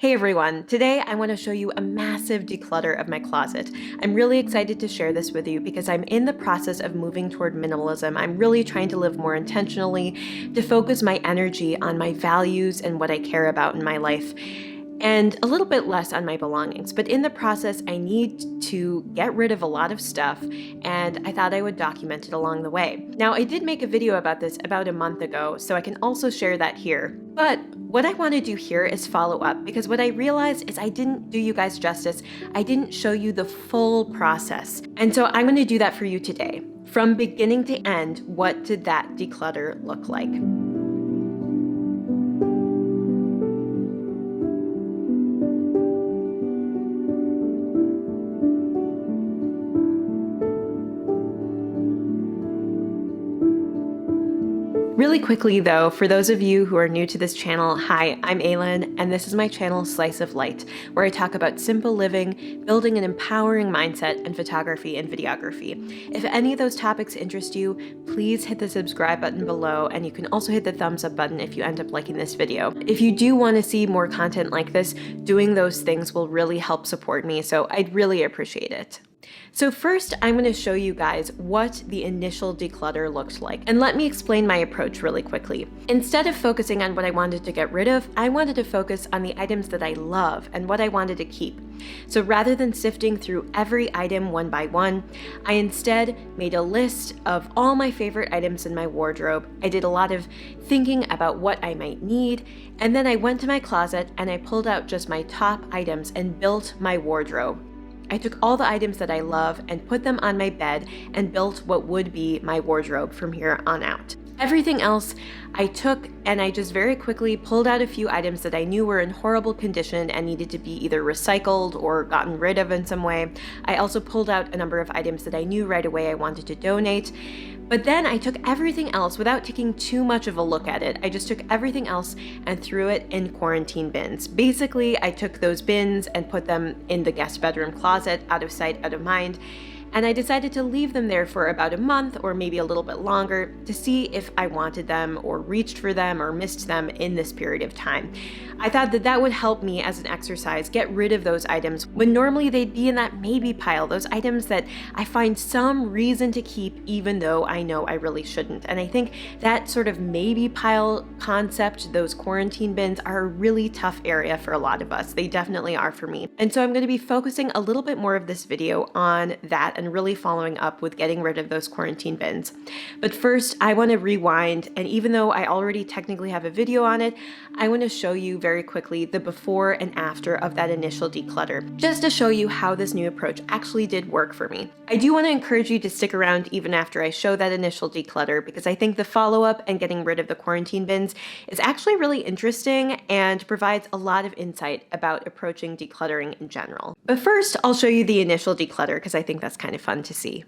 Hey everyone, today I want to show you a massive declutter of my closet. I'm really excited to share this with you because I'm in the process of moving toward minimalism. I'm really trying to live more intentionally, to focus my energy on my values and what I care about in my life, and a little bit less on my belongings. But in the process, I need to get rid of a lot of stuff, and I thought I would document it along the way. Now, I did make a video about this about a month ago, so I can also share that here. But what I want to do here is follow up, because what I realized is I didn't do you guys justice. I didn't show you the full process. And so I'm going to do that for you today. From beginning to end, what did that declutter look like? Really quickly though, for those of you who are new to this channel, hi, I'm Aylin, and this is my channel Slice of Light, where I talk about simple living, building an empowering mindset, and photography and videography. If any of those topics interest you, please hit the subscribe button below, and you can also hit the thumbs up button if you end up liking this video. If you do want to see more content like this, doing those things will really help support me, so I'd really appreciate it. So first, I'm going to show you guys what the initial declutter looked like. And let me explain my approach really quickly. Instead of focusing on what I wanted to get rid of, I wanted to focus on the items that I love and what I wanted to keep. So rather than sifting through every item one by one, I instead made a list of all my favorite items in my wardrobe. I did a lot of thinking about what I might need, and then I went to my closet and I pulled out just my top items and built my wardrobe. I took all the items that I love and put them on my bed and built what would be my wardrobe from here on out. Everything else I took and I just very quickly pulled out a few items that I knew were in horrible condition and needed to be either recycled or gotten rid of in some way. I also pulled out a number of items that I knew right away I wanted to donate. But then I took everything else without taking too much of a look at it. I just took everything else and threw it in quarantine bins. Basically, I took those bins and put them in the guest bedroom closet, out of sight, out of mind. And I decided to leave them there for about a month or maybe a little bit longer to see if I wanted them or reached for them or missed them in this period of time. I thought that that would help me as an exercise get rid of those items when normally they'd be in that maybe pile, those items that I find some reason to keep even though I know I really shouldn't. And I think that sort of maybe pile concept, those quarantine bins, are a really tough area for a lot of us. They definitely are for me. And so I'm going to be focusing a little bit more of this video on that and really following up with getting rid of those quarantine bins. But first, I want to rewind, and even though I already technically have a video on it, I want to show you very quickly the before and after of that initial declutter, just to show you how this new approach actually did work for me. I do want to encourage you to stick around even after I show that initial declutter, because I think the follow-up and getting rid of the quarantine bins is actually really interesting and provides a lot of insight about approaching decluttering in general. But first, I'll show you the initial declutter because I think that's kind of fun to see.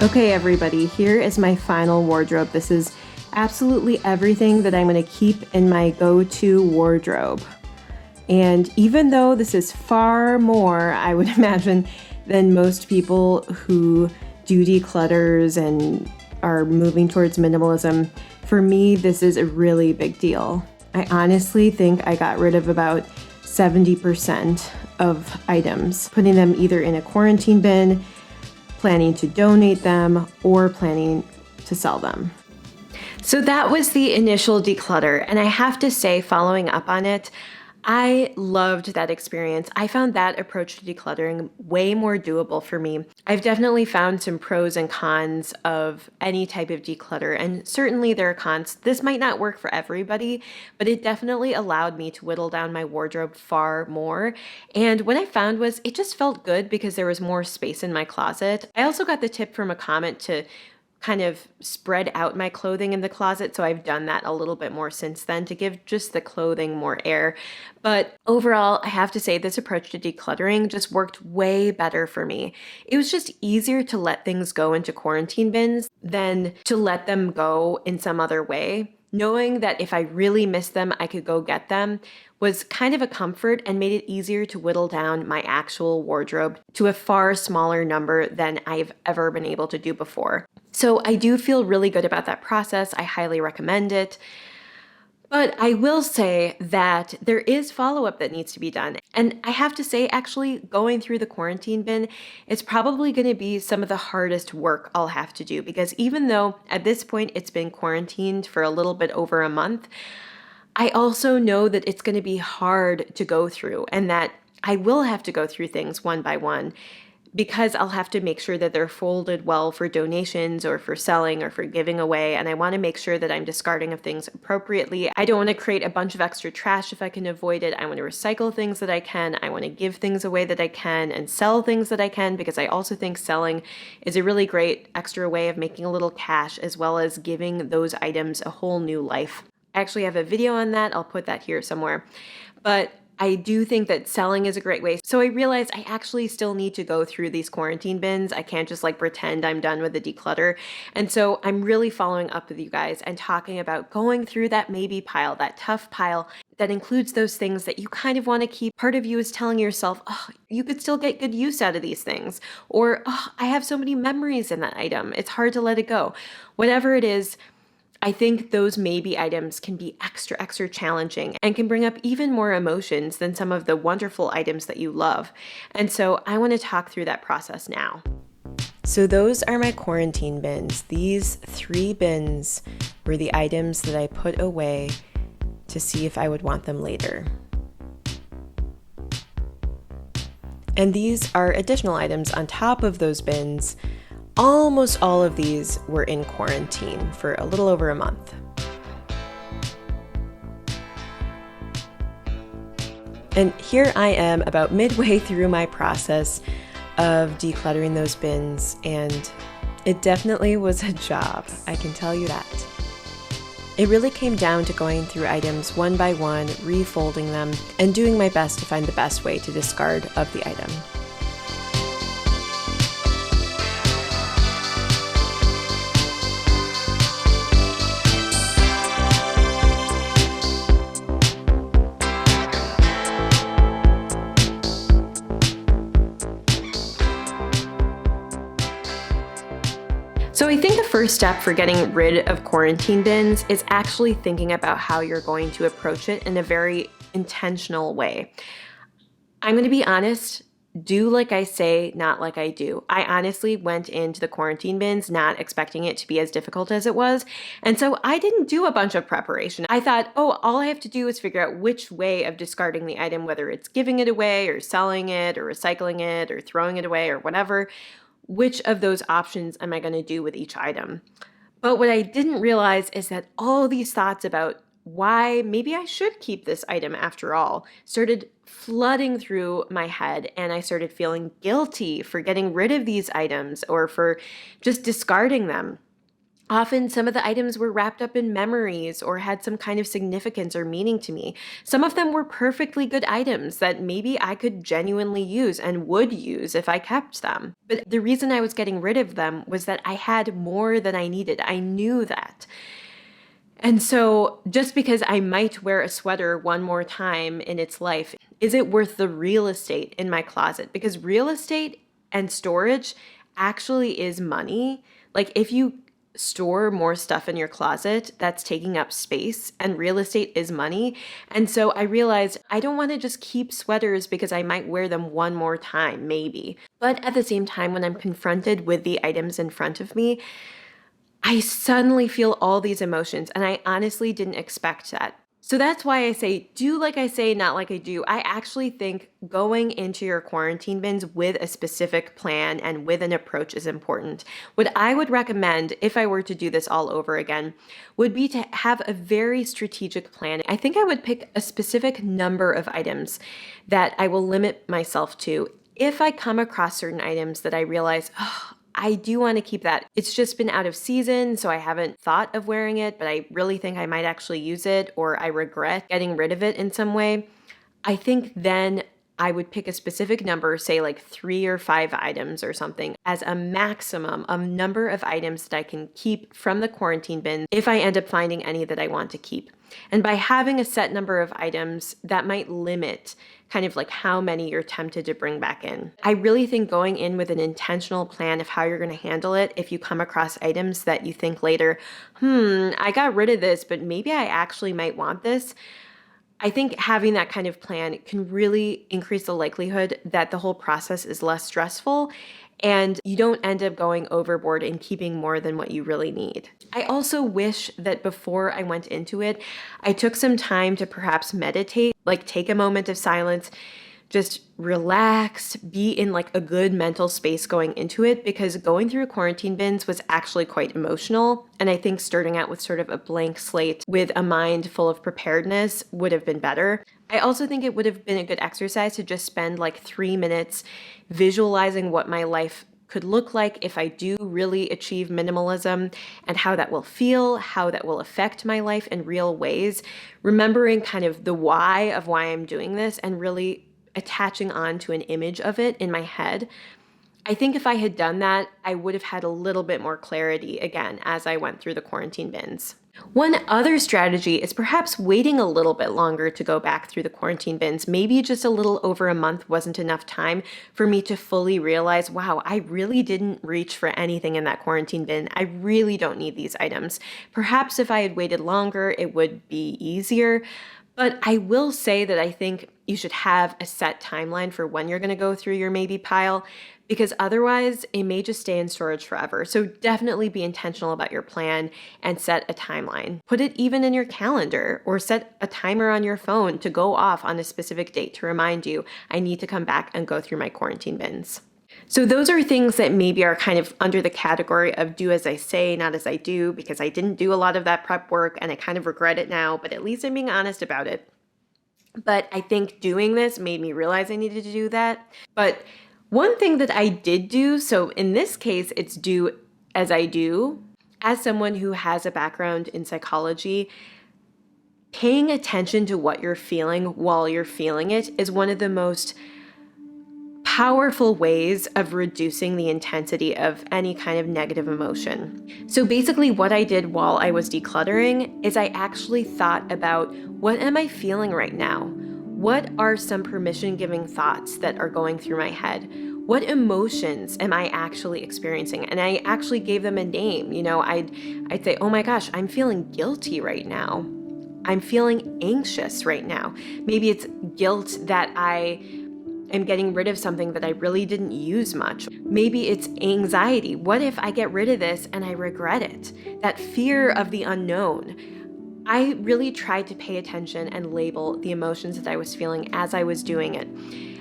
Okay, everybody, here is my final wardrobe. This is absolutely everything that I'm going to keep in my go-to wardrobe. And even though this is far more, I would imagine, than most people who do declutters and are moving towards minimalism, for me, this is a really big deal. I honestly think I got rid of about 70% of items, putting them either in a quarantine bin, planning to donate them, or planning to sell them. So that was the initial declutter, and I have to say, following up on it, I loved that experience. I found that approach to decluttering way more doable for me. I've definitely found some pros and cons of any type of declutter, and certainly there are cons. This might not work for everybody, but it definitely allowed me to whittle down my wardrobe far more. And what I found was it just felt good because there was more space in my closet. I also got the tip from a comment to kind of spread out my clothing in the closet. So I've done that a little bit more since then to give just the clothing more air. But overall, I have to say this approach to decluttering just worked way better for me. It was just easier to let things go into quarantine bins than to let them go in some other way. Knowing that if I really missed them, I could go get them was kind of a comfort and made it easier to whittle down my actual wardrobe to a far smaller number than I've ever been able to do before. So I do feel really good about that process. I highly recommend it. But I will say that there is follow-up that needs to be done. And I have to say, actually, going through the quarantine bin is probably going to be some of the hardest work I'll have to do, because even though at this point it's been quarantined for a little bit over a month, I also know that it's going to be hard to go through and that I will have to go through things one by one, because I'll have to make sure that they're folded well for donations or for selling or for giving away. And I want to make sure that I'm discarding of things appropriately. I don't want to create a bunch of extra trash if I can avoid it. I want to recycle things that I can. I want to give things away that I can and sell things that I can, because I also think selling is a really great extra way of making a little cash, as well as giving those items a whole new life. I actually have a video on that. I'll put that here somewhere. But I do think that selling is a great way. So I realized I actually still need to go through these quarantine bins. I can't just pretend I'm done with the declutter. And so I'm really following up with you guys and talking about going through that maybe pile, that tough pile that includes those things that you kind of want to keep. Part of you is telling yourself, oh, you could still get good use out of these things. Or, oh, I have so many memories in that item. It's hard to let it go. Whatever it is, I think those maybe items can be extra challenging and can bring up even more emotions than some of the wonderful items that you love. And so I want to talk through that process now. So those are my quarantine bins. These 3 bins were the items that I put away to see if I would want them later. And these are additional items on top of those bins. Almost all of these were in quarantine for a little over a month. And here I am about midway through my process of decluttering those bins, and it definitely was a job, I can tell you that. It really came down to going through items one by one, refolding them, and doing my best to find the best way to discard of the item. So I think the first step for getting rid of quarantine bins is actually thinking about how you're going to approach it in a very intentional way. I'm going to be honest, do like I say, not like I do. I honestly went into the quarantine bins not expecting it to be as difficult as it was. And so I didn't do a bunch of preparation. I thought, oh, all I have to do is figure out which way of discarding the item, whether it's giving it away or selling it or recycling it or throwing it away or whatever. Which of those options am I going to do with each item? But what I didn't realize is that all these thoughts about why maybe I should keep this item after all started flooding through my head, and I started feeling guilty for getting rid of these items or for just discarding them. Often some of the items were wrapped up in memories or had some kind of significance or meaning to me. Some of them were perfectly good items that maybe I could genuinely use and would use if I kept them. But the reason I was getting rid of them was that I had more than I needed. I knew that. And so just because I might wear a sweater one more time in its life, is it worth the real estate in my closet? Because real estate and storage actually is money. Like if you store more stuff in your closet, that's taking up space, and real estate is money. And so I realized I don't want to just keep sweaters because I might wear them one more time, maybe. But at the same time, when I'm confronted with the items in front of me, I suddenly feel all these emotions, and I honestly didn't expect that. So that's why I say, do like I say, not like I do. I actually think going into your quarantine bins with a specific plan and with an approach is important. What I would recommend, if I were to do this all over again, would be to have a very strategic plan. I think I would pick a specific number of items that I will limit myself to. If I come across certain items that I realize, oh, I do want to keep that. It's just been out of season, so I haven't thought of wearing it, but I really think I might actually use it, or I regret getting rid of it in some way. I think then I would pick a specific number, say like 3 or 5 items or something, as a maximum of number of items that I can keep from the quarantine bin if I end up finding any that I want to keep. And by having a set number of items, that might limit kind of like how many you're tempted to bring back in. I really think going in with an intentional plan of how you're going to handle it, if you come across items that you think later, I got rid of this, but maybe I actually might want this. I think having that kind of plan can really increase the likelihood that the whole process is less stressful and you don't end up going overboard and keeping more than what you really need. I also wish that before I went into it, I took some time to perhaps meditate, like take a moment of silence, just relax, be in like a good mental space going into it, because going through quarantine bins was actually quite emotional. And I think starting out with sort of a blank slate with a mind full of preparedness would have been better. I also think it would have been a good exercise to just spend like 3 minutes visualizing what my life could look like if I do really achieve minimalism, and how that will feel, how that will affect my life in real ways, remembering kind of the why of why I'm doing this and really attaching on to an image of it in my head. I think if I had done that, I would have had a little bit more clarity again as I went through the quarantine bins. One other strategy is perhaps waiting a little bit longer to go back through the quarantine bins. Maybe just a little over a month wasn't enough time for me to fully realize, wow, I really didn't reach for anything in that quarantine bin. I really don't need these items. Perhaps if I had waited longer, it would be easier. But I will say that I think you should have a set timeline for when you're going to go through your maybe pile, because otherwise it may just stay in storage forever. So definitely be intentional about your plan and set a timeline. Put it even in your calendar, or set a timer on your phone to go off on a specific date to remind you, I need to come back and go through my quarantine bins. So those are things that maybe are kind of under the category of do as I say, not as I do, because I didn't do a lot of that prep work and I kind of regret it now, but at least I'm being honest about it. But I think doing this made me realize I needed to do that. But one thing that I did do, so in this case, it's do as I do. As someone who has a background in psychology, paying attention to what you're feeling while you're feeling it is one of the most powerful ways of reducing the intensity of any kind of negative emotion. So basically what I did while I was decluttering is I actually thought about, what am I feeling right now? What are some permission-giving thoughts that are going through my head? What emotions am I actually experiencing? And I actually gave them a name. You know, I'd say, oh my gosh, I'm feeling guilty right now. I'm feeling anxious right now. Maybe it's guilt that I am getting rid of something that I really didn't use much. Maybe it's anxiety. What if I get rid of this and I regret it? That fear of the unknown. I really tried to pay attention and label the emotions that I was feeling as I was doing it.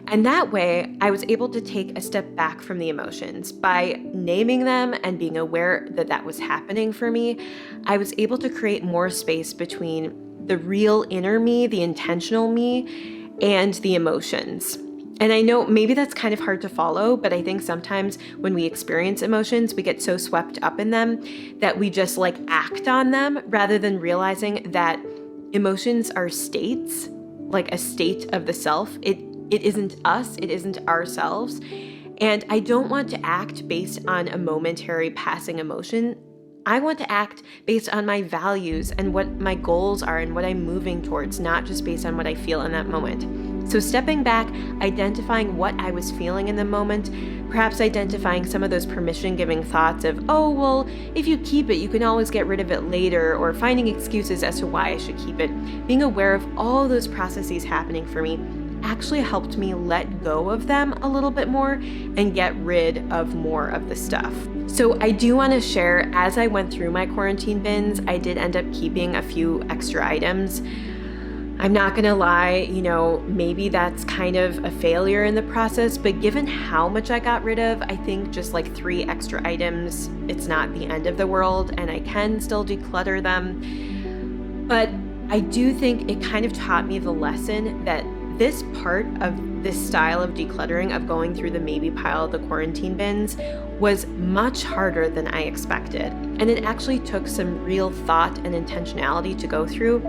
And that way, I was able to take a step back from the emotions. By naming them and being aware that that was happening for me, I was able to create more space between the real inner me, the intentional me, and the emotions. And I know maybe that's kind of hard to follow, but I think sometimes when we experience emotions, we get so swept up in them that we just like act on them rather than realizing that emotions are states, like a state of the self. It isn't us, it isn't ourselves. And I don't want to act based on a momentary passing emotion. I want to act based on my values and what my goals are and what I'm moving towards, not just based on what I feel in that moment. So stepping back, identifying what I was feeling in the moment, perhaps identifying some of those permission-giving thoughts of, oh, well, if you keep it, you can always get rid of it later, or finding excuses as to why I should keep it. Being aware of all those processes happening for me actually helped me let go of them a little bit more and get rid of more of the stuff. So I do want to share, as I went through my quarantine bins, I did end up keeping a few extra items. I'm not gonna lie, maybe that's kind of a failure in the process, but given how much I got rid of, I think just like 3 extra items, it's not the end of the world and I can still declutter them. But I do think it kind of taught me the lesson that this part of this style of decluttering, of going through the maybe pile of the quarantine bins, was much harder than I expected. And it actually took some real thought and intentionality to go through.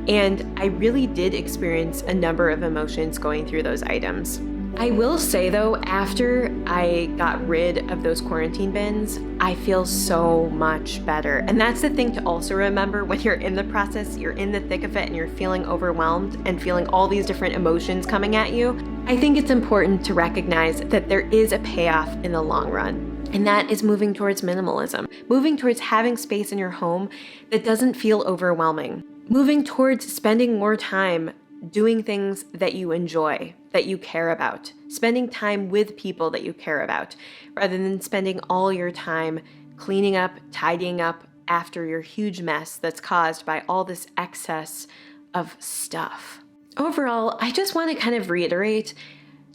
And I really did experience a number of emotions going through those items. I will say though, after I got rid of those quarantine bins, I feel so much better. And that's the thing to also remember when you're in the process, you're in the thick of it and you're feeling overwhelmed and feeling all these different emotions coming at you. I think it's important to recognize that there is a payoff in the long run. And that is moving towards minimalism, moving towards having space in your home that doesn't feel overwhelming. Moving towards spending more time doing things that you enjoy, that you care about, spending time with people that you care about, rather than spending all your time cleaning up, tidying up after your huge mess that's caused by all this excess of stuff. Overall, I just want to kind of reiterate,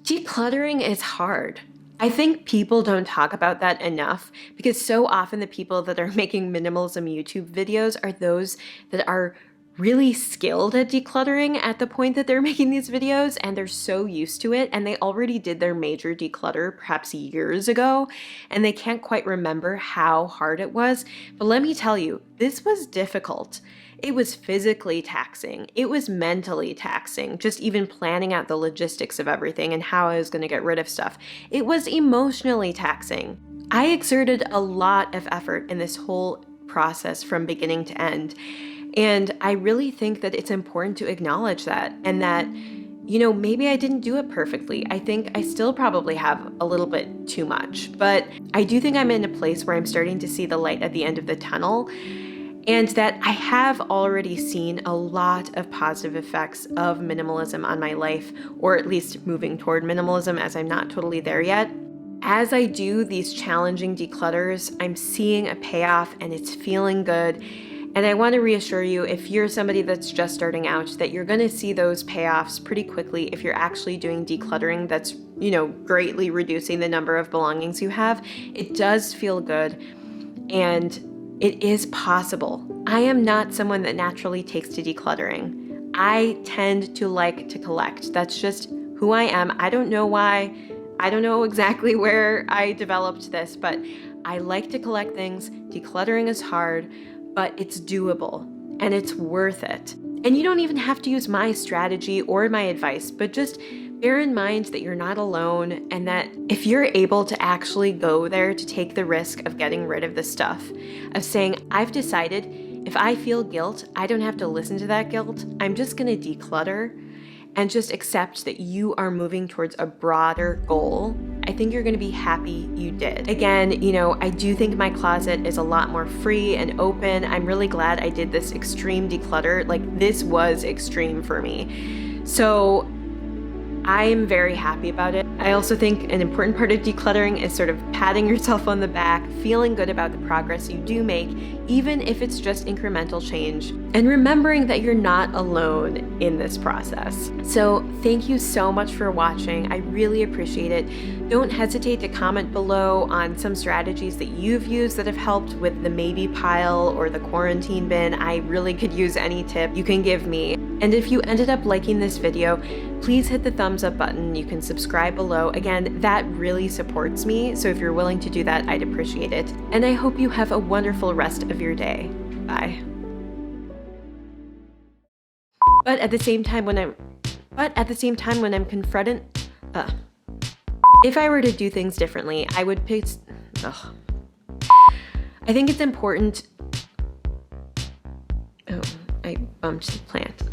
decluttering is hard. I think people don't talk about that enough because so often the people that are making minimalism YouTube videos are those that are really skilled at decluttering at the point that they're making these videos, and they're so used to it and they already did their major declutter perhaps years ago and they can't quite remember how hard it was. But let me tell you, this was difficult. It was physically taxing. It was mentally taxing, just even planning out the logistics of everything and how I was going to get rid of stuff. It was emotionally taxing. I exerted a lot of effort in this whole process from beginning to end. And I really think that it's important to acknowledge that, and that, maybe I didn't do it perfectly. I think I still probably have a little bit too much, but I do think I'm in a place where I'm starting to see the light at the end of the tunnel, and that I have already seen a lot of positive effects of minimalism on my life, or at least moving toward minimalism, as I'm not totally there yet. As I do these challenging declutters, I'm seeing a payoff and it's feeling good. And I want to reassure you, if you're somebody that's just starting out, that you're going to see those payoffs pretty quickly if you're actually doing decluttering that's, greatly reducing the number of belongings you have. It does feel good and it is possible. I am not someone that naturally takes to decluttering. I tend to like to collect. That's just who I am. I don't know why. I don't know exactly where I developed this, but I like to collect things. Decluttering is hard, but it's doable and it's worth it. And you don't even have to use my strategy or my advice, but just bear in mind that you're not alone, and that if you're able to actually go there to take the risk of getting rid of the stuff, of saying, I've decided if I feel guilt, I don't have to listen to that guilt. I'm just going to declutter and just accept that you are moving towards a broader goal. I think you're going to be happy you did. Again, I do think my closet is a lot more free and open. I'm really glad I did this extreme declutter. Like, this was extreme for me. So I'm very happy about it. I also think an important part of decluttering is sort of patting yourself on the back, feeling good about the progress you do make, even if it's just incremental change, and remembering that you're not alone in this process. So thank you so much for watching. I really appreciate it. Don't hesitate to comment below on some strategies that you've used that have helped with the maybe pile or the quarantine bin. I really could use any tip you can give me. And if you ended up liking this video, Please hit the thumbs up button. You can subscribe below. Again, that really supports me, so if you're willing to do that, I'd appreciate it. And I hope you have a wonderful rest of your day. Bye. But at the same time, when I'm confronted, if I were to do things differently, I would pick. I think it's important. Oh, I bumped the plant.